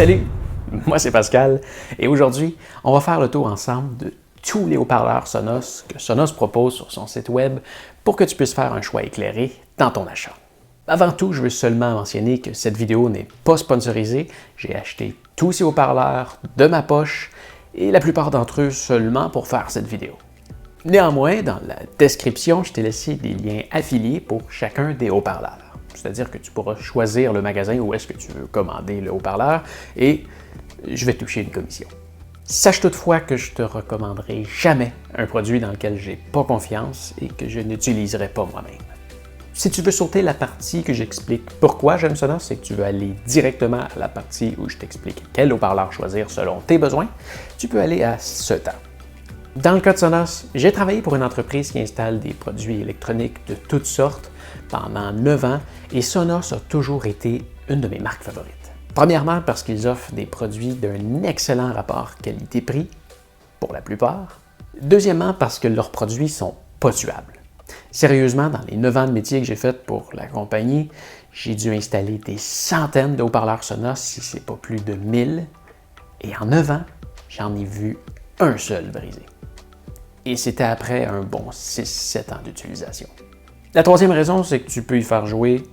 Salut, moi c'est Pascal et aujourd'hui, on va faire le tour ensemble de tous les haut-parleurs Sonos que Sonos propose sur son site web pour que tu puisses faire un choix éclairé dans ton achat. Avant tout, je veux seulement mentionner que cette vidéo n'est pas sponsorisée. J'ai acheté tous ces haut-parleurs de ma poche et la plupart d'entre eux seulement pour faire cette vidéo. Néanmoins, dans la description, je t'ai laissé des liens affiliés pour chacun des haut-parleurs. C'est-à-dire que tu pourras choisir le magasin où est-ce que tu veux commander le haut-parleur et je vais toucher une commission. Sache toutefois que je te recommanderai jamais un produit dans lequel j'ai pas confiance et que je n'utiliserai pas moi-même. Si tu veux sauter la partie que j'explique pourquoi j'aime Sonos, c'est que tu veux aller directement à la partie où je t'explique quel haut-parleur choisir selon tes besoins, tu peux aller à ce temps. Dans le cas de Sonos, j'ai travaillé pour une entreprise qui installe des produits électroniques de toutes sortes pendant 9 ans et Sonos a toujours été une de mes marques favorites. Premièrement parce qu'ils offrent des produits d'un excellent rapport qualité-prix, pour la plupart. Deuxièmement parce que leurs produits sont pas tuables. Sérieusement, dans les 9 ans de métier que j'ai fait pour la compagnie, j'ai dû installer des centaines de haut-parleurs Sonos, si ce n'est pas plus de 1000, et en 9 ans, j'en ai vu un seul brisé. Et c'était après un bon 6-7 ans d'utilisation. La troisième raison, c'est que tu peux y faire jouer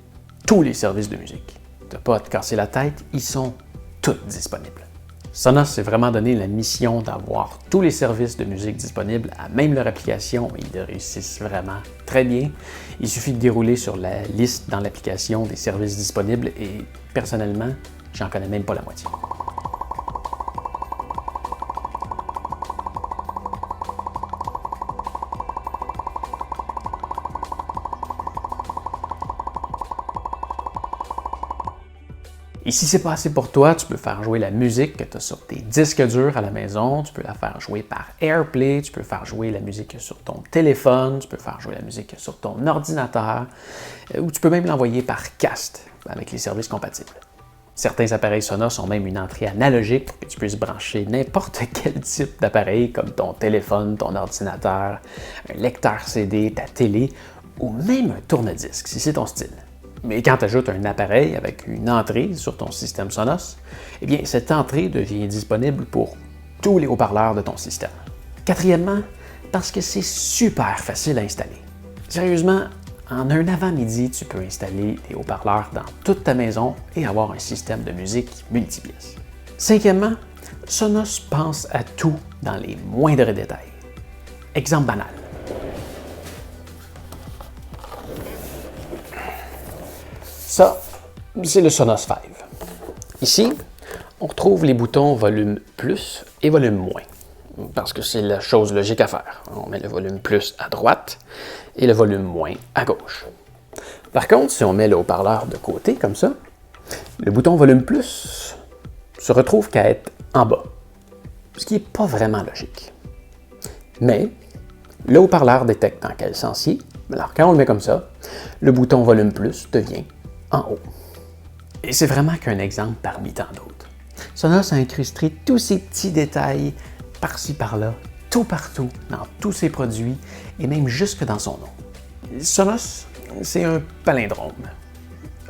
tous les services de musique. Tu n'as pas à te casser la tête, ils sont tous disponibles. Sonos s'est vraiment donné la mission d'avoir tous les services de musique disponibles à même leur application et ils le réussissent vraiment très bien. Il suffit de dérouler sur la liste dans l'application des services disponibles et personnellement, j'en connais même pas la moitié. Et si c'est pas assez pour toi, tu peux faire jouer la musique que tu as sur tes disques durs à la maison, tu peux la faire jouer par AirPlay, tu peux faire jouer la musique sur ton téléphone, tu peux faire jouer la musique sur ton ordinateur, ou tu peux même l'envoyer par Cast avec les services compatibles. Certains appareils Sonos ont même une entrée analogique pour que tu puisses brancher n'importe quel type d'appareil comme ton téléphone, ton ordinateur, un lecteur CD, ta télé, ou même un tourne-disque si c'est ton style. Mais quand tu ajoutes un appareil avec une entrée sur ton système Sonos, eh bien, cette entrée devient disponible pour tous les haut-parleurs de ton système. Quatrièmement, parce que c'est super facile à installer. Sérieusement, en un avant-midi, tu peux installer des haut-parleurs dans toute ta maison et avoir un système de musique multipièces. Cinquièmement, Sonos pense à tout dans les moindres détails. Exemple banal. Ça, c'est le Sonos 5. Ici, on retrouve les boutons volume plus et volume moins, parce que c'est la chose logique à faire. On met le volume plus à droite et le volume moins à gauche. Par contre, si on met le haut-parleur de côté, comme ça, le bouton volume plus se retrouve qu'à être en bas, ce qui n'est pas vraiment logique. Mais, le haut-parleur détecte dans quel sens il est. Alors, quand on le met comme ça, le bouton volume plus devient en haut. Et c'est vraiment qu'un exemple parmi tant d'autres. Sonos a incrusté tous ces petits détails par-ci par-là, tout partout, dans tous ses produits et même jusque dans son nom. Sonos, c'est un palindrome.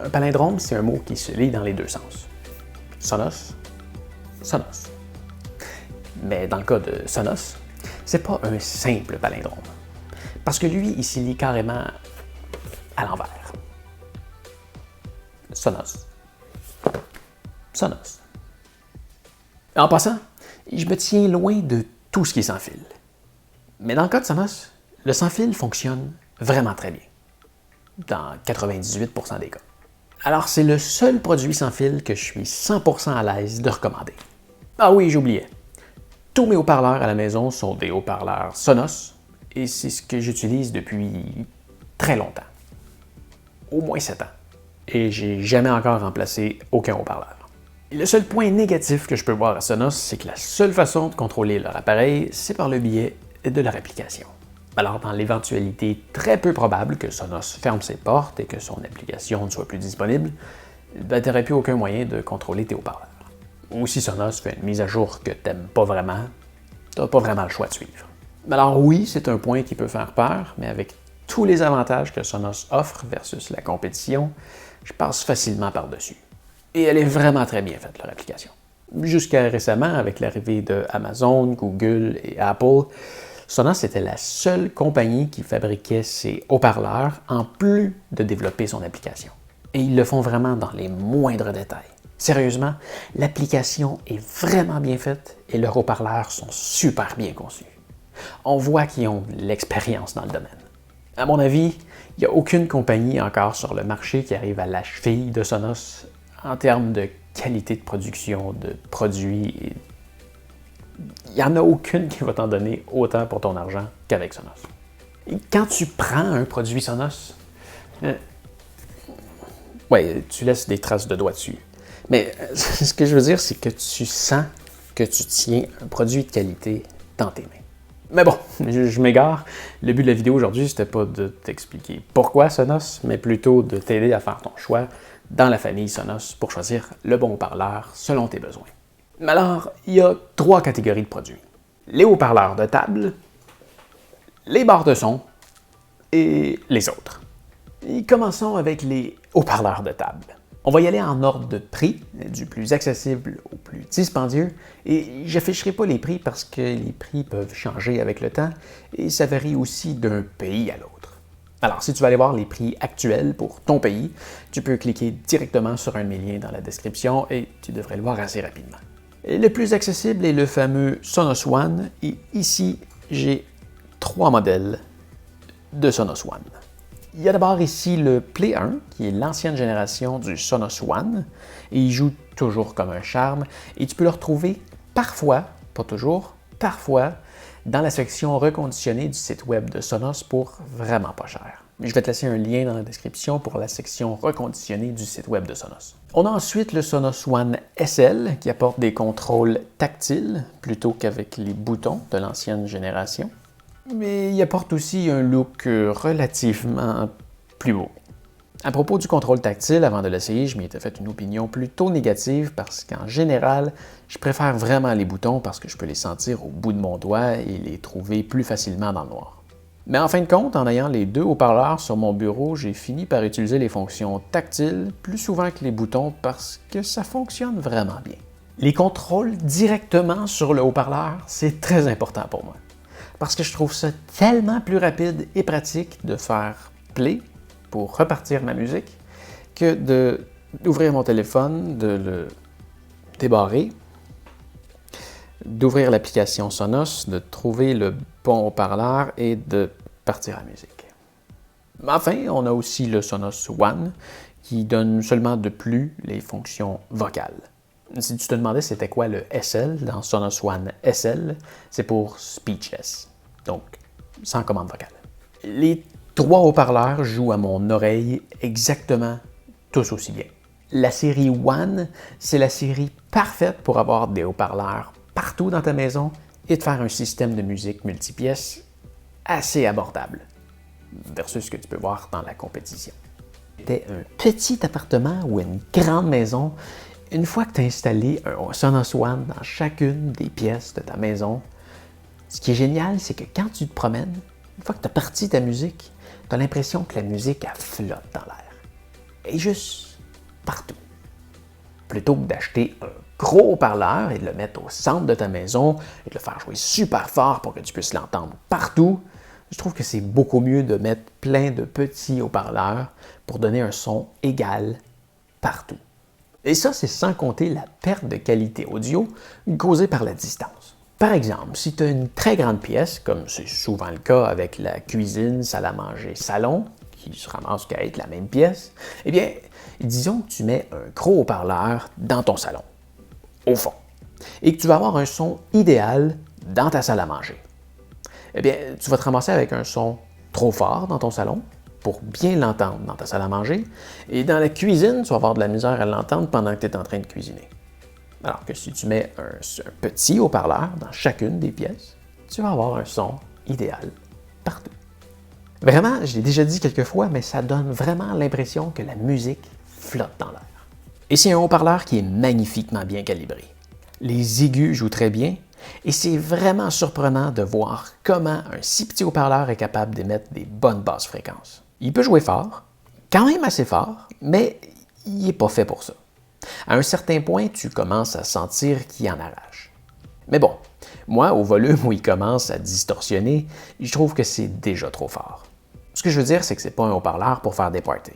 Un palindrome, c'est un mot qui se lit dans les deux sens. Sonos, Sonos. Mais dans le cas de Sonos, c'est pas un simple palindrome. Parce que lui, il s'y lit carrément à l'envers. Sonos. Sonos. En passant, je me tiens loin de tout ce qui est sans fil. Mais dans le cas de Sonos, le sans fil fonctionne vraiment très bien. Dans 98% des cas. Alors, c'est le seul produit sans fil que je suis 100% à l'aise de recommander. Ah oui, j'oubliais. Tous mes haut-parleurs à la maison sont des haut-parleurs Sonos et c'est ce que j'utilise depuis très longtemps. Au moins 7 ans. Et j'ai jamais encore remplacé aucun haut-parleur. Le seul point négatif que je peux voir à Sonos, c'est que la seule façon de contrôler leur appareil, c'est par le biais de leur application. Alors, dans l'éventualité très peu probable que Sonos ferme ses portes et que son application ne soit plus disponible, tu n'aurais plus aucun moyen de contrôler tes haut-parleurs. Ou si Sonos fait une mise à jour que tu n'aimes pas vraiment, tu n'as pas vraiment le choix de suivre. Alors oui, c'est un point qui peut faire peur, mais avec tous les avantages que Sonos offre versus la compétition, je passe facilement par-dessus. Et elle est vraiment très bien faite, leur application. Jusqu'à récemment, avec l'arrivée de Amazon, Google et Apple, Sonos était la seule compagnie qui fabriquait ses haut-parleurs en plus de développer son application. Et ils le font vraiment dans les moindres détails. Sérieusement, l'application est vraiment bien faite et leurs haut-parleurs sont super bien conçus. On voit qu'ils ont de l'expérience dans le domaine. À mon avis, il n'y a aucune compagnie encore sur le marché qui arrive à la cheville de Sonos en termes de qualité de production, de produits. Il n'y en a aucune qui va t'en donner autant pour ton argent qu'avec Sonos. Et quand tu prends un produit Sonos, tu laisses des traces de doigts dessus. Mais ce que je veux dire, c'est que tu sens que tu tiens un produit de qualité dans tes mains. Mais bon, je m'égare. Le but de la vidéo aujourd'hui, c'était pas de t'expliquer pourquoi Sonos, mais plutôt de t'aider à faire ton choix dans la famille Sonos pour choisir le bon haut-parleur selon tes besoins. Mais alors, il y a 3 catégories de produits. Les haut-parleurs de table, les barres de son et les autres. Et commençons avec les haut-parleurs de table. On va y aller en ordre de prix, du plus accessible au plus dispendieux, et j'afficherai pas les prix parce que les prix peuvent changer avec le temps et ça varie aussi d'un pays à l'autre. Alors, si tu vas aller voir les prix actuels pour ton pays, tu peux cliquer directement sur un de mes liens dans la description et tu devrais le voir assez rapidement. Et le plus accessible est le fameux Sonos One, et ici, j'ai 3 modèles de Sonos One. Il y a d'abord ici le Play 1, qui est l'ancienne génération du Sonos One, et il joue toujours comme un charme, et tu peux le retrouver parfois, pas toujours, parfois, dans la section reconditionnée du site web de Sonos pour vraiment pas cher. Je vais te laisser un lien dans la description pour la section reconditionnée du site web de Sonos. On a ensuite le Sonos One SL, qui apporte des contrôles tactiles plutôt qu'avec les boutons de l'ancienne génération. Mais il apporte aussi un look relativement plus beau. À propos du contrôle tactile, avant de l'essayer, je m'y étais fait une opinion plutôt négative parce qu'en général, je préfère vraiment les boutons parce que je peux les sentir au bout de mon doigt et les trouver plus facilement dans le noir. Mais en fin de compte, en ayant les 2 haut-parleurs sur mon bureau, j'ai fini par utiliser les fonctions tactiles plus souvent que les boutons parce que ça fonctionne vraiment bien. Les contrôles directement sur le haut-parleur, c'est très important pour moi. Parce que je trouve ça tellement plus rapide et pratique de faire play pour repartir ma musique que d'ouvrir mon téléphone, de le débarrer, d'ouvrir l'application Sonos, de trouver le bon haut-parleur et de partir la musique. Enfin, on a aussi le Sonos One qui donne seulement de plus les fonctions vocales. Si tu te demandais c'était quoi le SL dans Sonos One SL, c'est pour Speechless, donc sans commande vocale. Les 3 haut-parleurs jouent à mon oreille exactement tous aussi bien. La série One, c'est la série parfaite pour avoir des haut-parleurs partout dans ta maison et de faire un système de musique multipièces assez abordable versus ce que tu peux voir dans la compétition. C'était un petit appartement ou une grande maison. Une fois que tu as installé un Sonos One dans chacune des pièces de ta maison, ce qui est génial, c'est que quand tu te promènes, une fois que tu as parti ta musique, tu as l'impression que la musique elle flotte dans l'air. Et juste partout. Plutôt que d'acheter un gros haut-parleur et de le mettre au centre de ta maison et de le faire jouer super fort pour que tu puisses l'entendre partout, je trouve que c'est beaucoup mieux de mettre plein de petits haut-parleurs pour donner un son égal partout. Et ça, c'est sans compter la perte de qualité audio causée par la distance. Par exemple, si tu as une très grande pièce, comme c'est souvent le cas avec la cuisine, salle à manger, salon, qui se ramasse qu'à être la même pièce, eh bien, disons que tu mets un gros haut-parleur dans ton salon, au fond, et que tu vas avoir un son idéal dans ta salle à manger. Eh bien, tu vas te ramasser avec un son trop fort dans ton salon, pour bien l'entendre dans ta salle à manger, et dans la cuisine, tu vas avoir de la misère à l'entendre pendant que tu es en train de cuisiner. Alors que si tu mets un petit haut-parleur dans chacune des pièces, tu vas avoir un son idéal partout. Vraiment, je l'ai déjà dit quelques fois, mais ça donne vraiment l'impression que la musique flotte dans l'air. Et c'est un haut-parleur qui est magnifiquement bien calibré. Les aigus jouent très bien, et c'est vraiment surprenant de voir comment un si petit haut-parleur est capable d'émettre des bonnes basses fréquences. Il peut jouer fort, quand même assez fort, mais il n'est pas fait pour ça. À un certain point, tu commences à sentir qu'il en arrache. Mais bon, moi, au volume où il commence à distorsionner, je trouve que c'est déjà trop fort. Ce que je veux dire, c'est que ce n'est pas un haut-parleur pour faire des parties.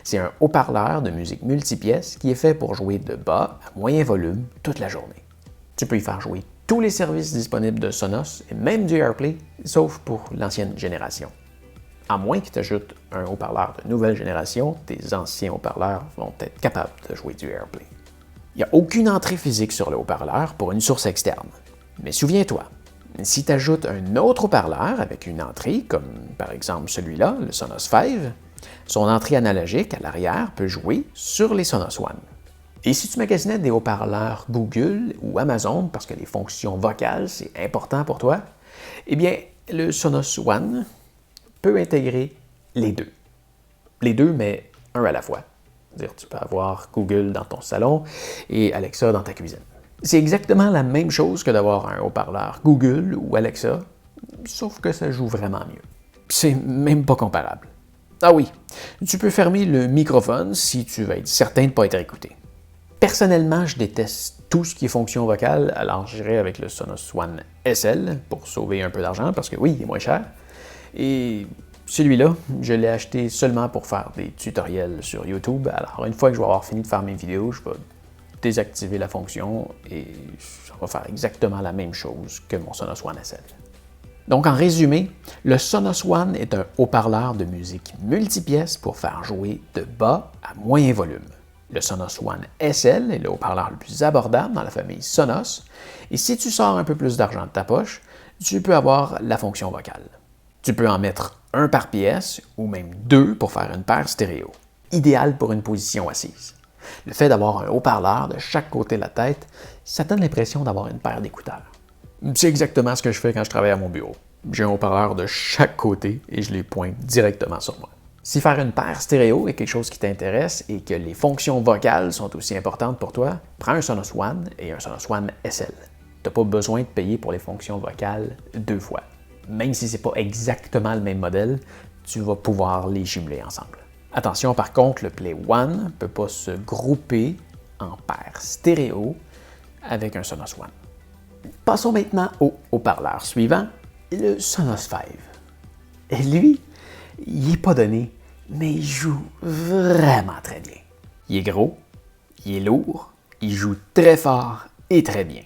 C'est un haut-parleur de musique multipièce qui est fait pour jouer de bas à moyen volume toute la journée. Tu peux y faire jouer tous les services disponibles de Sonos et même du AirPlay, sauf pour l'ancienne génération. À moins que tu ajoutes un haut-parleur de nouvelle génération, tes anciens haut-parleurs vont être capables de jouer du AirPlay. Il n'y a aucune entrée physique sur le haut-parleur pour une source externe. Mais souviens-toi, si tu ajoutes un autre haut-parleur avec une entrée, comme par exemple celui-là, le Sonos 5, son entrée analogique à l'arrière peut jouer sur les Sonos One. Et si tu magasinais des haut-parleurs Google ou Amazon parce que les fonctions vocales, c'est important pour toi, eh bien, le Sonos One peut intégrer les deux. Les deux, mais un à la fois. C'est-à-dire, tu peux avoir Google dans ton salon et Alexa dans ta cuisine. C'est exactement la même chose que d'avoir un haut-parleur Google ou Alexa, sauf que ça joue vraiment mieux. C'est même pas comparable. Ah oui, tu peux fermer le microphone si tu veux être certain de ne pas être écouté. Personnellement, je déteste tout ce qui est fonction vocale, alors j'irai avec le Sonos One SL pour sauver un peu d'argent, parce que oui, il est moins cher. Et celui-là, je l'ai acheté seulement pour faire des tutoriels sur YouTube. Alors une fois que je vais avoir fini de faire mes vidéos, je vais désactiver la fonction et ça va faire exactement la même chose que mon Sonos One SL. Donc en résumé, le Sonos One est un haut-parleur de musique multipièce pour faire jouer de bas à moyen volume. Le Sonos One SL est le haut-parleur le plus abordable dans la famille Sonos, et si tu sors un peu plus d'argent de ta poche, tu peux avoir la fonction vocale. Tu peux en mettre un par pièce ou même deux pour faire une paire stéréo, idéal pour une position assise. Le fait d'avoir un haut-parleur de chaque côté de la tête, ça donne l'impression d'avoir une paire d'écouteurs. C'est exactement ce que je fais quand je travaille à mon bureau. J'ai un haut-parleur de chaque côté et je les pointe directement sur moi. Si faire une paire stéréo est quelque chose qui t'intéresse et que les fonctions vocales sont aussi importantes pour toi, prends un Sonos One et un Sonos One SL. Tu n'as pas besoin de payer pour les fonctions vocales deux fois. Même si ce n'est pas exactement le même modèle, tu vas pouvoir les jumeler ensemble. Attention par contre, le Play One ne peut pas se grouper en paire stéréo avec un Sonos One. Passons maintenant au haut-parleur suivant, le Sonos 5. Et lui, il n'est pas donné, mais il joue vraiment très bien. Il est gros, il est lourd, il joue très fort et très bien.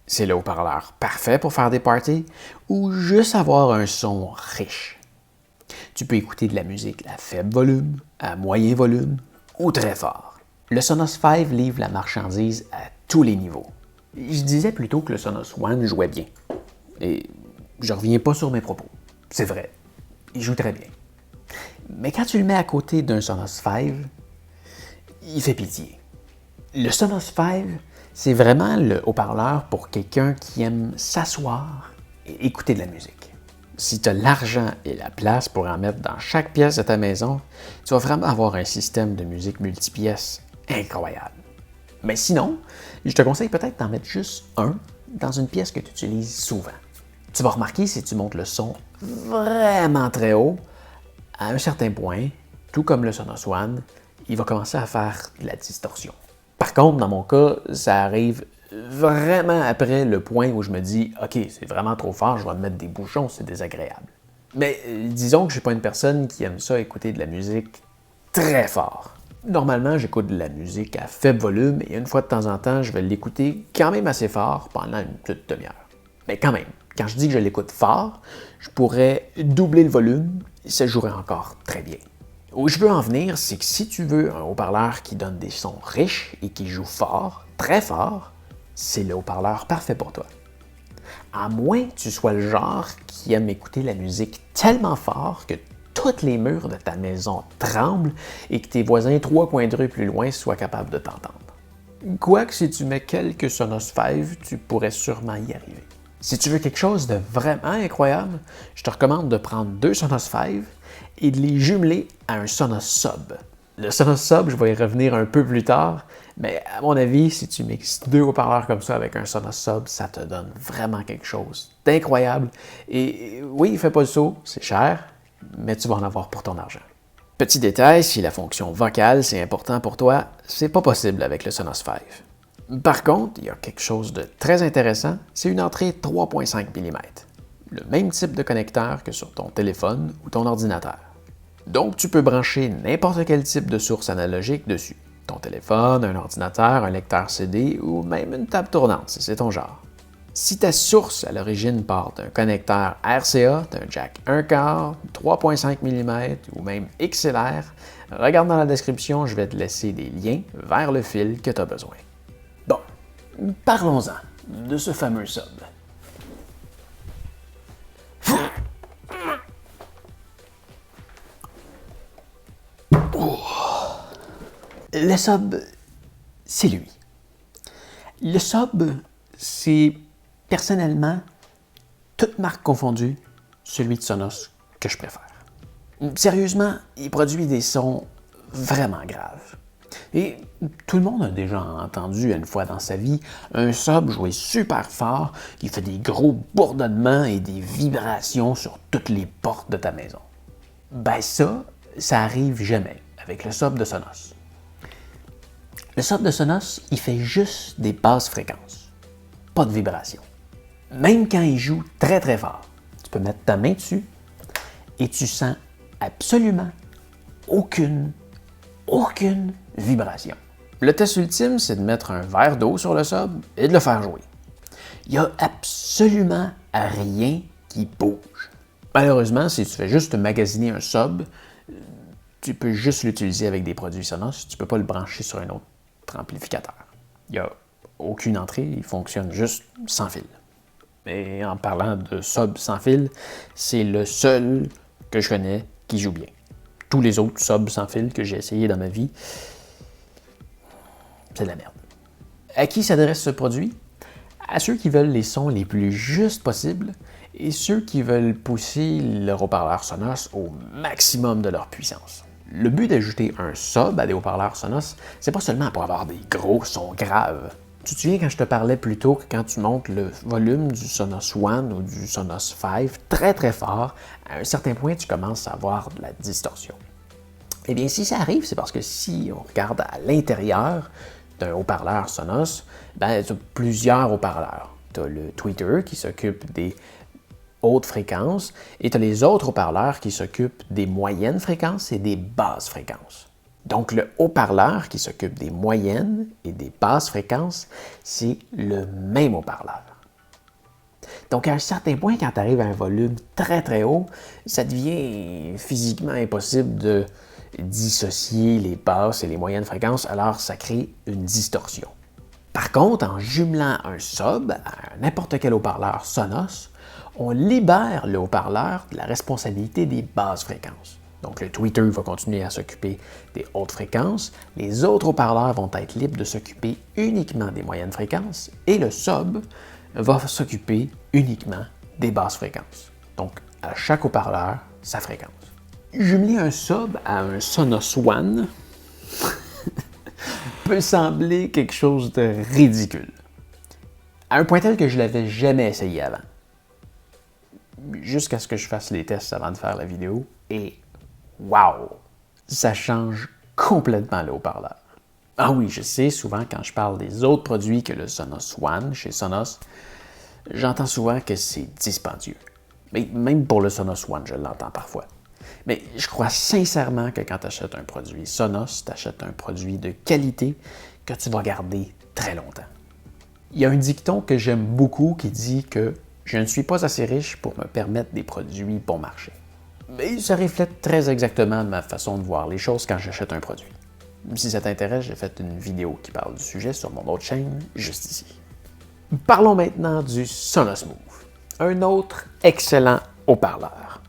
C'est le haut-parleur parfait pour faire des parties ou juste avoir un son riche. Tu peux écouter de la musique à faible volume, à moyen volume ou très fort. Le Sonos 5 livre la marchandise à tous les niveaux. Je disais plutôt que le Sonos One jouait bien. Et je reviens pas sur mes propos. C'est vrai, il joue très bien. Mais quand tu le mets à côté d'un Sonos 5, il fait pitié. Le Sonos 5, c'est vraiment le haut-parleur pour quelqu'un qui aime s'asseoir et écouter de la musique. Si tu as l'argent et la place pour en mettre dans chaque pièce de ta maison, tu vas vraiment avoir un système de musique multipièce incroyable. Mais sinon, je te conseille peut-être d'en mettre juste un dans une pièce que tu utilises souvent. Tu vas remarquer si tu montes le son vraiment très haut, à un certain point, tout comme le Sonos One, il va commencer à faire de la distorsion. Par contre, dans mon cas, ça arrive vraiment après le point où je me dis « Ok, c'est vraiment trop fort, je vais me mettre des bouchons, c'est désagréable. » Mais disons que je ne suis pas une personne qui aime ça écouter de la musique très fort. Normalement, j'écoute de la musique à faible volume et une fois de temps en temps, je vais l'écouter quand même assez fort pendant une petite demi-heure. Mais quand même, quand je dis que je l'écoute fort, je pourrais doubler le volume et ça jouerait encore très bien. Où je veux en venir, c'est que si tu veux un haut-parleur qui donne des sons riches et qui joue fort, très fort, c'est le haut-parleur parfait pour toi. À moins que tu sois le genre qui aime écouter la musique tellement fort que tous les murs de ta maison tremblent et que tes voisins 3 coins de rue plus loin soient capables de t'entendre. Quoique si tu mets quelques Sonos 5, tu pourrais sûrement y arriver. Si tu veux quelque chose de vraiment incroyable, je te recommande de prendre 2 Sonos 5 et de les jumeler à un Sonos Sub. Le Sonos Sub, je vais y revenir un peu plus tard, mais à mon avis, si tu mixes 2 haut-parleurs comme ça avec un Sonos Sub, ça te donne vraiment quelque chose d'incroyable. Et oui, fais pas le saut, c'est cher, mais tu vas en avoir pour ton argent. Petit détail, si la fonction vocale c'est important pour toi, c'est pas possible avec le Sonos 5. Par contre, il y a quelque chose de très intéressant, c'est une entrée 3.5 mm. Le même type de connecteur que sur ton téléphone ou ton ordinateur. Donc tu peux brancher n'importe quel type de source analogique dessus. Ton téléphone, un ordinateur, un lecteur CD ou même une table tournante si c'est ton genre. Si ta source à l'origine part d'un connecteur RCA, d'un jack 1/4, 3.5 mm ou même XLR, regarde dans la description, je vais te laisser des liens vers le fil que tu as besoin. Bon, parlons-en de ce fameux sub. Le sub, c'est lui. Le sub, c'est personnellement, toutes marques confondues, celui de Sonos que je préfère. Sérieusement, il produit des sons vraiment graves. Et tout le monde a déjà entendu une fois dans sa vie un sub jouer super fort qui fait des gros bourdonnements et des vibrations sur toutes les portes de ta maison. Ben ça arrive jamais avec le sub de Sonos. Le sub de Sonos, il fait juste des basses fréquences, pas de vibration. Même quand il joue très très fort, tu peux mettre ta main dessus et tu sens absolument aucune vibration. Le test ultime, c'est de mettre un verre d'eau sur le sub et de le faire jouer. Il n'y a absolument rien qui bouge. Malheureusement, si tu fais juste magasiner un sub, tu peux juste l'utiliser avec des produits Sonos, tu ne peux pas le brancher sur un autre amplificateur. Il n'y a aucune entrée, il fonctionne juste sans fil. Et en parlant de sub sans fil, c'est le seul que je connais qui joue bien. Tous les autres subs sans fil que j'ai essayé dans ma vie, c'est de la merde. À qui s'adresse ce produit? À ceux qui veulent les sons les plus justes possibles et ceux qui veulent pousser leur haut-parleur Sonos au maximum de leur puissance. Le but d'ajouter un sub à des haut-parleurs Sonos, c'est pas seulement pour avoir des gros sons graves. Tu te souviens quand je te parlais plus tôt que quand tu montes le volume du Sonos One ou du Sonos 5 très très fort, à un certain point, tu commences à avoir de la distorsion. Eh bien, si ça arrive, c'est parce que si on regarde à l'intérieur d'un haut-parleur Sonos, ben, tu as plusieurs haut-parleurs. Tu as le tweeter qui s'occupe des hautes fréquences et tu as les autres haut-parleurs qui s'occupent des moyennes fréquences et des basses fréquences. Donc, le haut-parleur qui s'occupe des moyennes et des basses fréquences, c'est le même haut-parleur. Donc, à un certain point, quand tu arrives à un volume très très haut, ça devient physiquement impossible de dissocier les basses et les moyennes fréquences, alors ça crée une distorsion. Par contre, en jumelant un sub à n'importe quel haut-parleur Sonos, on libère le haut-parleur de la responsabilité des basses fréquences. Donc, le tweeter va continuer à s'occuper des hautes fréquences, les autres haut-parleurs vont être libres de s'occuper uniquement des moyennes fréquences et le sub va s'occuper uniquement des basses fréquences. Donc, à chaque haut-parleur, sa fréquence. Jumeler un sub à un Sonos One peut sembler quelque chose de ridicule. À un point tel que je ne l'avais jamais essayé avant. Jusqu'à ce que je fasse les tests avant de faire la vidéo et wow! Ça change complètement le haut-parleur. Ah oui, je sais, souvent quand je parle des autres produits que le Sonos One chez Sonos, j'entends souvent que c'est dispendieux. Mais même pour le Sonos One, je l'entends parfois. Mais je crois sincèrement que quand tu achètes un produit Sonos, tu achètes un produit de qualité que tu vas garder très longtemps. Il y a un dicton que j'aime beaucoup qui dit que je ne suis pas assez riche pour me permettre des produits bon marché. Mais ça reflète très exactement ma façon de voir les choses quand j'achète un produit. Si ça t'intéresse, j'ai fait une vidéo qui parle du sujet sur mon autre chaîne, juste ici. Parlons maintenant du Sonos Move, un autre excellent haut-parleur.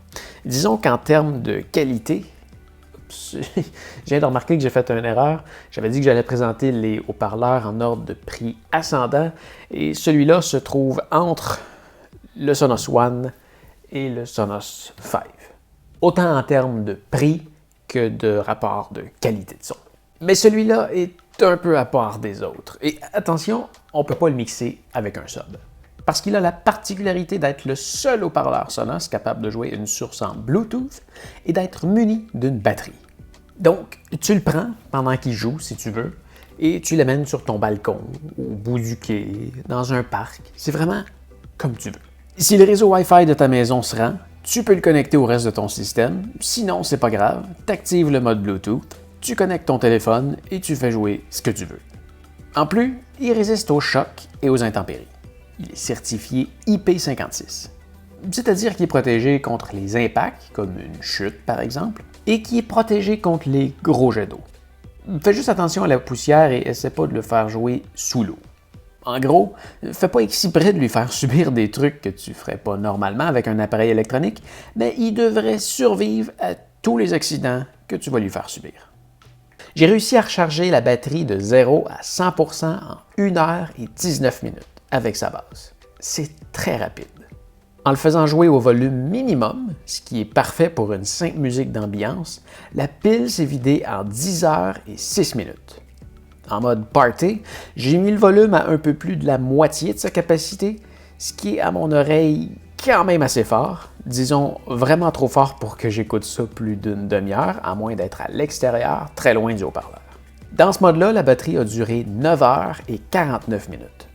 Disons qu'en termes de qualité, je viens de remarquer que j'ai fait une erreur. J'avais dit que j'allais présenter les haut-parleurs en ordre de prix ascendant et celui-là se trouve entre le Sonos One et le Sonos 5. Autant en termes de prix que de rapport de qualité de son. Mais celui-là est un peu à part des autres. Et attention, on ne peut pas le mixer avec un sub. Parce qu'il a la particularité d'être le seul haut-parleur Sonos capable de jouer une source en Bluetooth et d'être muni d'une batterie. Donc, tu le prends pendant qu'il joue, si tu veux, et tu l'amènes sur ton balcon, au bout du quai, dans un parc. C'est vraiment comme tu veux. Si le réseau Wi-Fi de ta maison se rend, tu peux le connecter au reste de ton système. Sinon, c'est pas grave, tu actives le mode Bluetooth, tu connectes ton téléphone et tu fais jouer ce que tu veux. En plus, il résiste aux chocs et aux intempéries. Il est certifié IP56. C'est-à-dire qu'il est protégé contre les impacts, comme une chute par exemple, et qui est protégé contre les gros jets d'eau. Fais juste attention à la poussière et essaie pas de le faire jouer sous l'eau. En gros, fais pas exprès de lui faire subir des trucs que tu ferais pas normalement avec un appareil électronique, mais il devrait survivre à tous les accidents que tu vas lui faire subir. J'ai réussi à recharger la batterie de 0 à 100% en 1 heure et 19 minutes avec sa base. C'est très rapide. En le faisant jouer au volume minimum, ce qui est parfait pour une simple musique d'ambiance, la pile s'est vidée en 10 heures et 6 minutes. En mode party, j'ai mis le volume à un peu plus de la moitié de sa capacité, ce qui est à mon oreille quand même assez fort, disons vraiment trop fort pour que j'écoute ça plus d'une demi-heure, à moins d'être à l'extérieur, très loin du haut-parleur. Dans ce mode-là, la batterie a duré 9 heures et 49 minutes.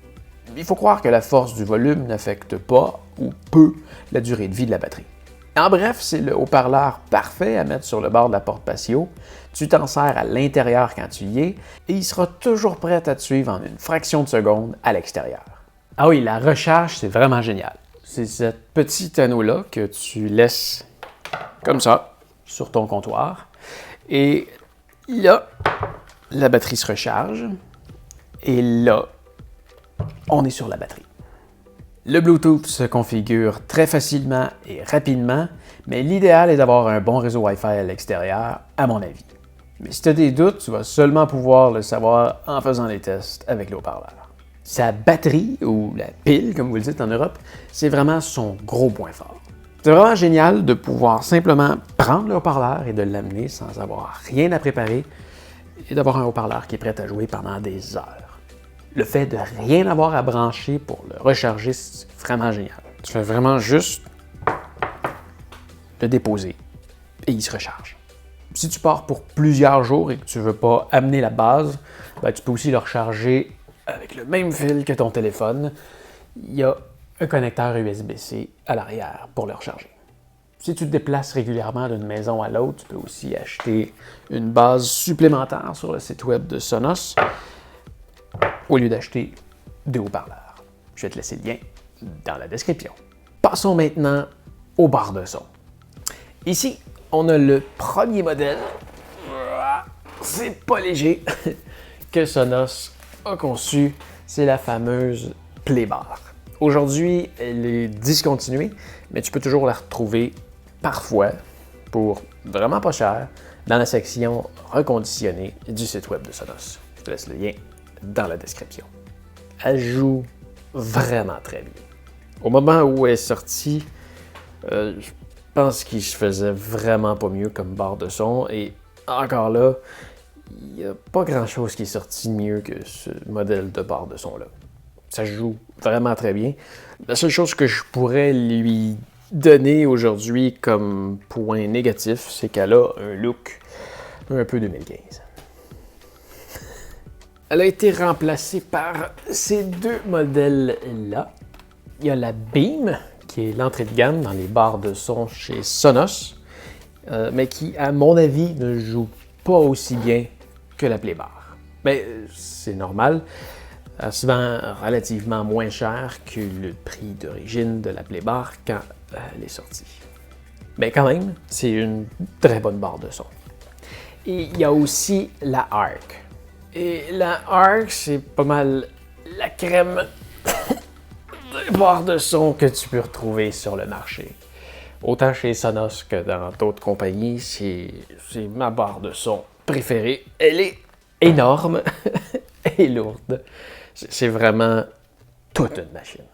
Il faut croire que la force du volume n'affecte pas ou peu la durée de vie de la batterie. En bref, c'est le haut-parleur parfait à mettre sur le bord de la porte patio. Tu t'en sers à l'intérieur quand tu y es et il sera toujours prêt à te suivre en une fraction de seconde à l'extérieur. Ah oui, la recharge, c'est vraiment génial. C'est ce petit anneau-là que tu laisses comme ça sur ton comptoir. Et là, la batterie se recharge. Et là, on est sur la batterie. Le Bluetooth se configure très facilement et rapidement, mais l'idéal est d'avoir un bon réseau Wi-Fi à l'extérieur, à mon avis. Mais si tu as des doutes, tu vas seulement pouvoir le savoir en faisant les tests avec le haut-parleur. Sa batterie, ou la pile, comme vous le dites en Europe, c'est vraiment son gros point fort. C'est vraiment génial de pouvoir simplement prendre le haut-parleur et de l'amener sans avoir rien à préparer et d'avoir un haut-parleur qui est prêt à jouer pendant des heures. Le fait de rien avoir à brancher pour le recharger, c'est vraiment génial. Tu fais vraiment juste le déposer et il se recharge. Si tu pars pour plusieurs jours et que tu ne veux pas amener la base, tu peux aussi le recharger avec le même fil que ton téléphone. Il y a un connecteur USB-C à l'arrière pour le recharger. Si tu te déplaces régulièrement d'une maison à l'autre, tu peux aussi acheter une base supplémentaire sur le site web de Sonos au lieu d'acheter deux haut-parleurs. Je vais te laisser le lien dans la description. Passons maintenant aux barres de son. Ici, on a le premier modèle, c'est pas léger, que Sonos a conçu, c'est la fameuse Playbar. Aujourd'hui, elle est discontinuée, mais tu peux toujours la retrouver parfois pour vraiment pas cher dans la section reconditionnée du site web de Sonos. Je te laisse le lien dans la description. Elle joue vraiment très bien. Au moment où elle est sortie, je pense qu'il se faisait vraiment pas mieux comme barre de son et encore là, il n'y a pas grand-chose qui est sorti mieux que ce modèle de barre de son-là. Ça joue vraiment très bien. La seule chose que je pourrais lui donner aujourd'hui comme point négatif, c'est qu'elle a un look un peu 2015. Elle a été remplacée par ces deux modèles-là. Il y a la Beam, qui est l'entrée de gamme dans les barres de son chez Sonos, mais qui, à mon avis, ne joue pas aussi bien que la Playbar. Mais c'est normal. Elle se vend relativement moins cher que le prix d'origine de la Playbar quand elle est sortie. Mais quand même, c'est une très bonne barre de son. Et il y a aussi la Arc. Et la Arc, c'est pas mal la crème de barre de son que tu peux retrouver sur le marché. Autant chez Sonos que dans d'autres compagnies, c'est ma barre de son préférée. Elle est énorme et lourde. C'est vraiment toute une machine.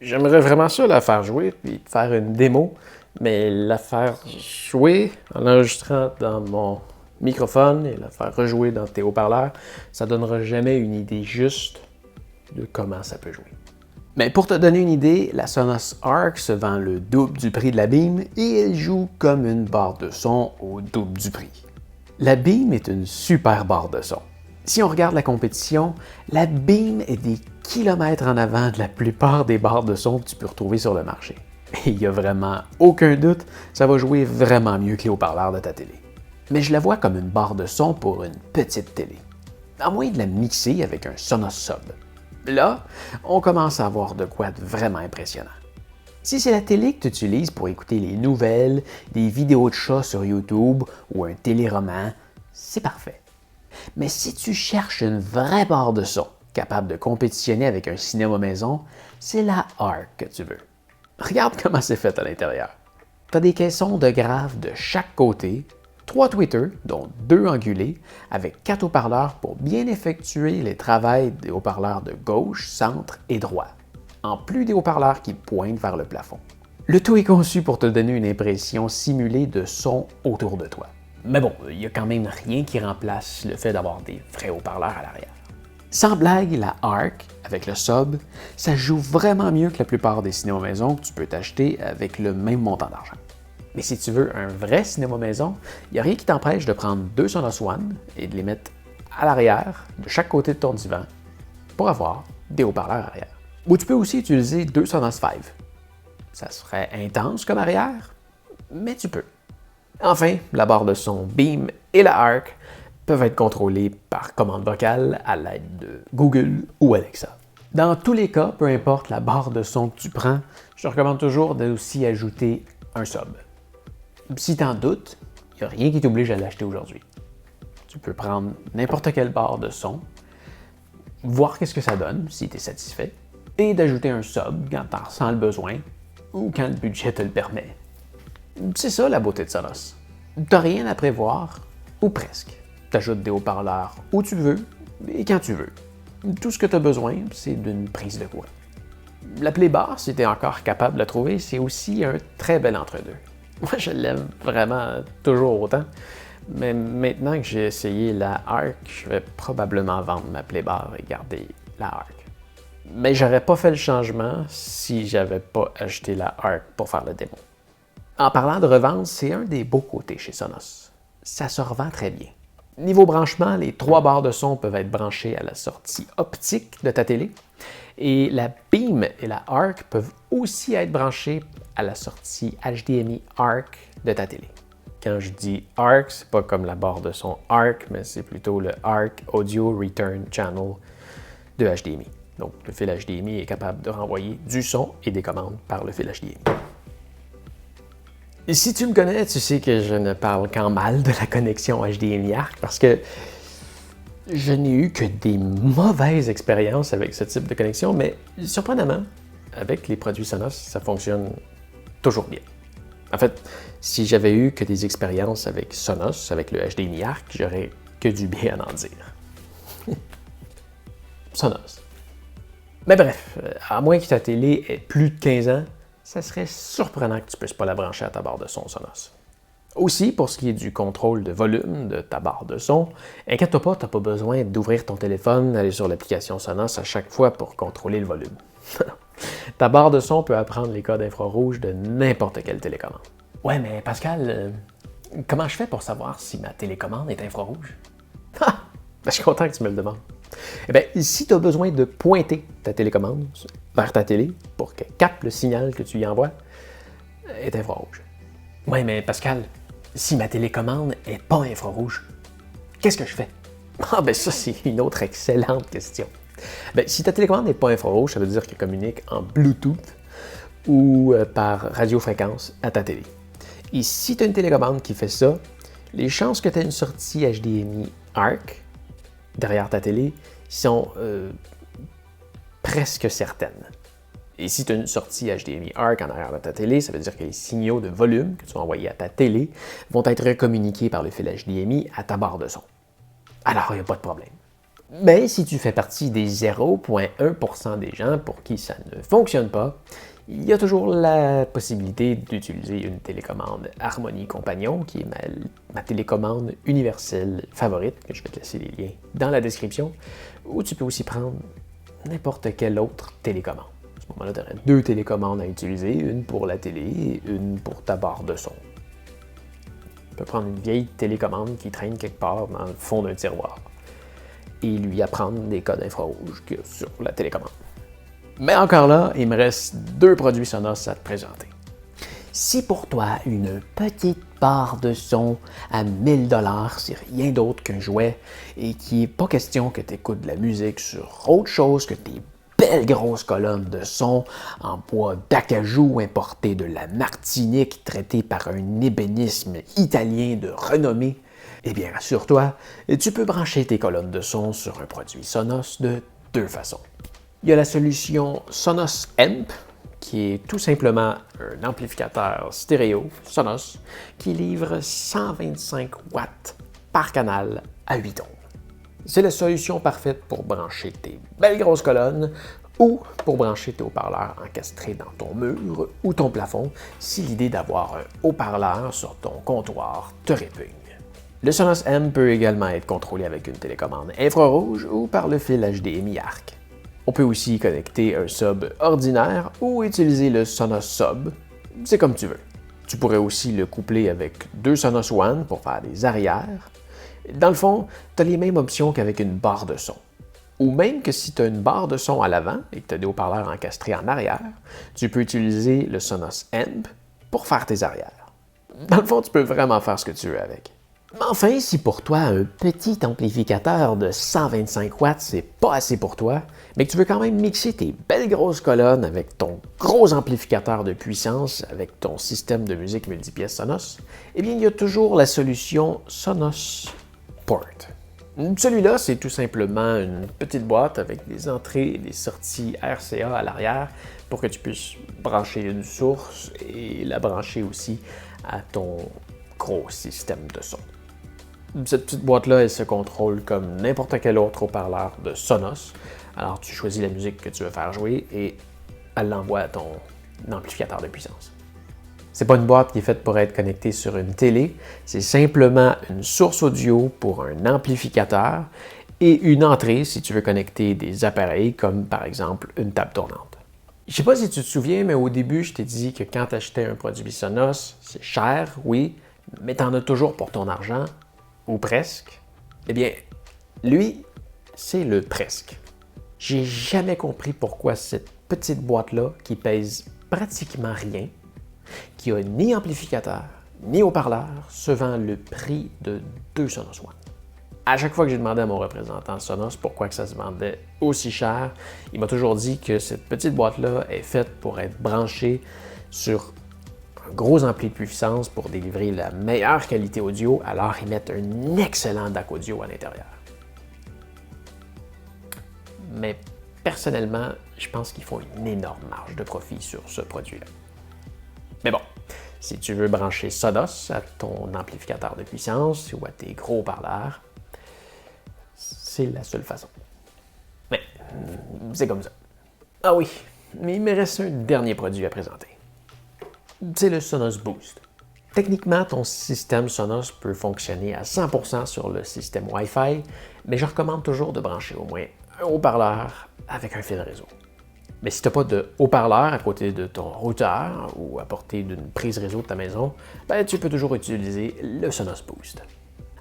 J'aimerais vraiment ça la faire jouer puis faire une démo, mais la faire jouer en l'enregistrant dans mon microphone et la faire rejouer dans tes haut-parleurs, ça donnera jamais une idée juste de comment ça peut jouer. Mais pour te donner une idée, la Sonos Arc se vend le double du prix de la Beam et elle joue comme une barre de son au double du prix. La Beam est une super barre de son. Si on regarde la compétition, la Beam est des kilomètres en avant de la plupart des barres de son que tu peux retrouver sur le marché. Et il n'y a vraiment aucun doute, ça va jouer vraiment mieux que les haut-parleurs de ta télé. Mais je la vois comme une barre de son pour une petite télé, à moins de la mixer avec un Sonos Sub. Là, on commence à avoir de quoi de vraiment impressionnant. Si c'est la télé que tu utilises pour écouter les nouvelles, des vidéos de chats sur YouTube ou un téléroman, c'est parfait. Mais si tu cherches une vraie barre de son capable de compétitionner avec un cinéma maison, c'est la Arc que tu veux. Regarde comment c'est fait à l'intérieur. Tu as des caissons de graves de chaque côté, 3 tweeters, dont 2 angulés, avec 4 haut-parleurs pour bien effectuer les travaux des haut-parleurs de gauche, centre et droit, en plus des haut-parleurs qui pointent vers le plafond. Le tout est conçu pour te donner une impression simulée de son autour de toi. Mais bon, il n'y a quand même rien qui remplace le fait d'avoir des vrais haut-parleurs à l'arrière. Sans blague, la Arc, avec le Sub, ça joue vraiment mieux que la plupart des cinémas maison que tu peux t'acheter avec le même montant d'argent. Mais si tu veux un vrai cinéma maison, il n'y a rien qui t'empêche de prendre 2 Sonos One et de les mettre à l'arrière, de chaque côté de ton divan, pour avoir des haut-parleurs arrière. Ou tu peux aussi utiliser 2 Sonos 5. Ça serait intense comme arrière, mais tu peux. Enfin, la barre de son Beam et la Arc peuvent être contrôlées par commande vocale à l'aide de Google ou Alexa. Dans tous les cas, peu importe la barre de son que tu prends, je te recommande toujours d'aussi ajouter un sub. Si tu en doutes, il n'y a rien qui t'oblige à l'acheter aujourd'hui. Tu peux prendre n'importe quelle barre de son, voir qu'est-ce que ça donne si tu es satisfait, et d'ajouter un sub quand tu en ressens le besoin ou quand le budget te le permet. C'est ça la beauté de Sonos. T'as rien à prévoir, ou presque. T'ajoutes des haut-parleurs où tu veux et quand tu veux. Tout ce que tu as besoin, c'est d'une prise de voix. La Playbar, si tu es encore capable de la trouver, c'est aussi un très bel entre-deux. Moi, je l'aime vraiment toujours autant, mais maintenant que j'ai essayé la Arc, je vais probablement vendre ma Playbar et garder la Arc. Mais j'aurais pas fait le changement si j'avais pas acheté la Arc pour faire le démo. En parlant de revente, c'est un des beaux côtés chez Sonos. Ça se revend très bien. Niveau branchement, les 3 barres de son peuvent être branchées à la sortie optique de ta télé et la Beam et la Arc peuvent aussi être branchées à la sortie HDMI ARC de ta télé. Quand je dis ARC, c'est pas comme la barre de son ARC, mais c'est plutôt le ARC Audio Return Channel de HDMI. Donc, le fil HDMI est capable de renvoyer du son et des commandes par le fil HDMI. Et si tu me connais, tu sais que je ne parle qu'en mal de la connexion HDMI ARC parce que je n'ai eu que des mauvaises expériences avec ce type de connexion, mais surprenamment, avec les produits Sonos, ça fonctionne toujours bien. En fait, si j'avais eu que des expériences avec Sonos, avec le HDMI ARC, j'aurais que du bien à en dire. Sonos. Mais bref, à moins que ta télé ait plus de 15 ans, ça serait surprenant que tu ne puisses pas la brancher à ta barre de son Sonos. Aussi, pour ce qui est du contrôle de volume de ta barre de son, inquiète-toi pas, tu n'as pas besoin d'ouvrir ton téléphone, d'aller sur l'application Sonos à chaque fois pour contrôler le volume. Ta barre de son peut apprendre les codes infrarouges de n'importe quelle télécommande. Ouais, mais Pascal, comment je fais pour savoir si ma télécommande est infrarouge? Ah! Ben, je suis content que tu me le demandes. Eh bien, si tu as besoin de pointer ta télécommande vers ta télé pour qu'elle capte le signal que tu y envoies, elle est infrarouge. Oui, mais Pascal, si ma télécommande n'est pas infrarouge, qu'est-ce que je fais? Ah, ben ça, c'est une autre excellente question. Ben, si ta télécommande n'est pas infrarouge, ça veut dire qu'elle communique en Bluetooth ou par radiofréquence à ta télé. Et si tu as une télécommande qui fait ça, les chances que tu aies une sortie HDMI ARC derrière ta télé sont presque certaines. Et si tu as une sortie HDMI ARC en arrière de ta télé, ça veut dire que les signaux de volume que tu vas envoyer à ta télé vont être recommuniqués par le fil HDMI à ta barre de son. Alors, il n'y a pas de problème. Mais si tu fais partie des 0,1% des gens pour qui ça ne fonctionne pas, il y a toujours la possibilité d'utiliser une télécommande Harmony Compagnon, qui est ma télécommande universelle favorite, que je vais te laisser les liens dans la description, ou tu peux aussi prendre n'importe quelle autre télécommande. À ce moment-là, tu aurais 2 télécommandes à utiliser, une pour la télé et une pour ta barre de son. peux prendre une vieille télécommande qui traîne quelque part dans le fond d'un tiroir et lui apprendre des codes infrarouges qu'il y a sur la télécommande. Mais encore là, il me reste 2 produits Sonos à te présenter. Si pour toi, une petite barre de son à 1000 $, c'est rien d'autre qu'un jouet et qu'il n'est pas question que tu écoutes de la musique sur autre chose que tes belles grosses colonnes de son en bois d'acajou importé de la Martinique traité par un ébénisme italien de renommée, eh bien, rassure-toi, tu peux brancher tes colonnes de son sur un produit Sonos de 2 façons. Il y a la solution Sonos Amp, qui est tout simplement un amplificateur stéréo Sonos qui livre 125 watts par canal à 8 ohms. C'est la solution parfaite pour brancher tes belles grosses colonnes ou pour brancher tes haut-parleurs encastrés dans ton mur ou ton plafond si l'idée d'avoir un haut-parleur sur ton comptoir te répugne. Le Sonos M peut également être contrôlé avec une télécommande infrarouge ou par le fil HDMI ARC. On peut aussi connecter un sub ordinaire ou utiliser le Sonos Sub, c'est comme tu veux. Tu pourrais aussi le coupler avec 2 Sonos One pour faire des arrières. Dans le fond, tu as les mêmes options qu'avec une barre de son. Ou même que si tu as une barre de son à l'avant et que tu as des haut-parleurs encastrés en arrière, tu peux utiliser le Sonos Amp pour faire tes arrières. Dans le fond, tu peux vraiment faire ce que tu veux avec. Mais enfin, si pour toi, un petit amplificateur de 125 watts, c'est pas assez pour toi, mais que tu veux quand même mixer tes belles grosses colonnes avec ton gros amplificateur de puissance, avec ton système de musique multipièce Sonos, eh bien, il y a toujours la solution Sonos Port. Celui-là, c'est tout simplement une petite boîte avec des entrées et des sorties RCA à l'arrière pour que tu puisses brancher une source et la brancher aussi à ton gros système de son. Cette petite boîte-là, elle se contrôle comme n'importe quel autre haut-parleur de Sonos. Alors, tu choisis la musique que tu veux faire jouer et elle l'envoie à ton amplificateur de puissance. C'est pas une boîte qui est faite pour être connectée sur une télé, c'est simplement une source audio pour un amplificateur et une entrée si tu veux connecter des appareils comme par exemple une table tournante. Je sais pas si tu te souviens, mais au début, je t'ai dit que quand tu achetais un produit Sonos, c'est cher, oui, mais tu en as toujours pour ton argent. Ou presque, eh bien, lui, c'est le presque. J'ai jamais compris pourquoi cette petite boîte-là, qui pèse pratiquement rien, qui a ni amplificateur, ni haut-parleur, se vend le prix de 2 Sonos One. À chaque fois que j'ai demandé à mon représentant Sonos pourquoi que ça se vendait aussi cher, il m'a toujours dit que cette petite boîte-là est faite pour être branchée sur un gros ampli de puissance pour délivrer la meilleure qualité audio, alors ils mettent un excellent DAC audio à l'intérieur. Mais personnellement, je pense qu'ils font une énorme marge de profit sur ce produit-là. Mais bon, si tu veux brancher Sonos à ton amplificateur de puissance ou à tes gros haut-parleurs, c'est la seule façon. Mais c'est comme ça. Ah oui, mais il me reste un dernier produit à présenter. C'est le Sonos Boost. Techniquement, ton système Sonos peut fonctionner à 100% sur le système Wi-Fi, mais je recommande toujours de brancher au moins un haut-parleur avec un fil réseau. Mais si tu n'as pas de haut-parleur à côté de ton routeur ou à portée d'une prise réseau de ta maison, ben, tu peux toujours utiliser le Sonos Boost.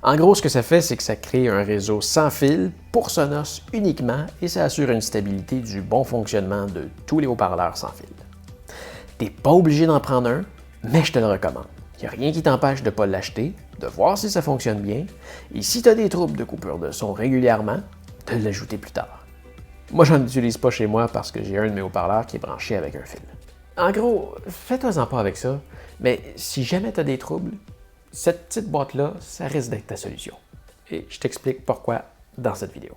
En gros, ce que ça fait, c'est que ça crée un réseau sans fil pour Sonos uniquement et ça assure une stabilité du bon fonctionnement de tous les haut-parleurs sans fil. Tu n'es pas obligé d'en prendre un, mais je te le recommande. Il n'y a rien qui t'empêche de ne pas l'acheter, de voir si ça fonctionne bien, et si tu as des troubles de coupure de son régulièrement, de l'ajouter plus tard. Moi, je n'en utilise pas chez moi parce que j'ai un de mes haut-parleurs qui est branché avec un fil. En gros, fais-toi-en pas avec ça, mais si jamais tu as des troubles, cette petite boîte-là, ça risque d'être ta solution. Et je t'explique pourquoi dans cette vidéo.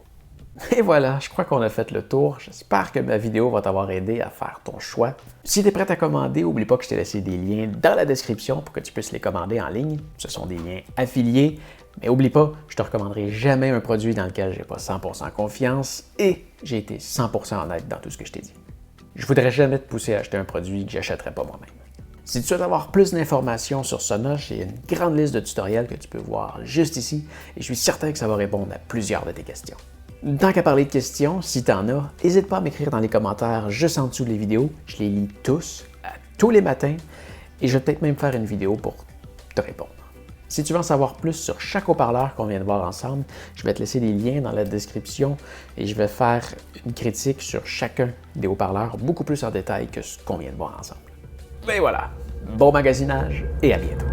Et voilà, je crois qu'on a fait le tour. J'espère que ma vidéo va t'avoir aidé à faire ton choix. Si tu es prêt à commander, n'oublie pas que je t'ai laissé des liens dans la description pour que tu puisses les commander en ligne. Ce sont des liens affiliés. Mais n'oublie pas, je te recommanderai jamais un produit dans lequel j'ai pas 100% confiance et j'ai été 100% honnête dans tout ce que je t'ai dit. Je voudrais jamais te pousser à acheter un produit que j'achèterais pas moi-même. Si tu souhaites avoir plus d'informations sur Sonos, j'ai une grande liste de tutoriels que tu peux voir juste ici et je suis certain que ça va répondre à plusieurs de tes questions. Tant qu'à parler de questions, si tu en as, n'hésite pas à m'écrire dans les commentaires juste en dessous des vidéos. Je les lis tous les matins et je vais peut-être même faire une vidéo pour te répondre. Si tu veux en savoir plus sur chaque haut-parleur qu'on vient de voir ensemble, je vais te laisser les liens dans la description et je vais faire une critique sur chacun des haut-parleurs beaucoup plus en détail que ce qu'on vient de voir ensemble. Et voilà, bon magasinage et à bientôt.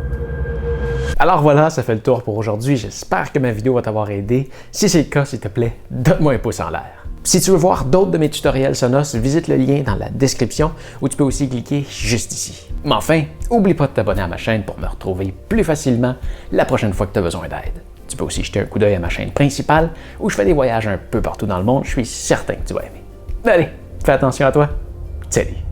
Alors voilà, ça fait le tour pour aujourd'hui. J'espère que ma vidéo va t'avoir aidé. Si c'est le cas, s'il te plaît, donne-moi un pouce en l'air. Si tu veux voir d'autres de mes tutoriels Sonos, visite le lien dans la description ou tu peux aussi cliquer juste ici. Mais enfin, n'oublie pas de t'abonner à ma chaîne pour me retrouver plus facilement la prochaine fois que tu as besoin d'aide. Tu peux aussi jeter un coup d'œil à ma chaîne principale où je fais des voyages un peu partout dans le monde. Je suis certain que tu vas aimer. Allez, fais attention à toi. Salut!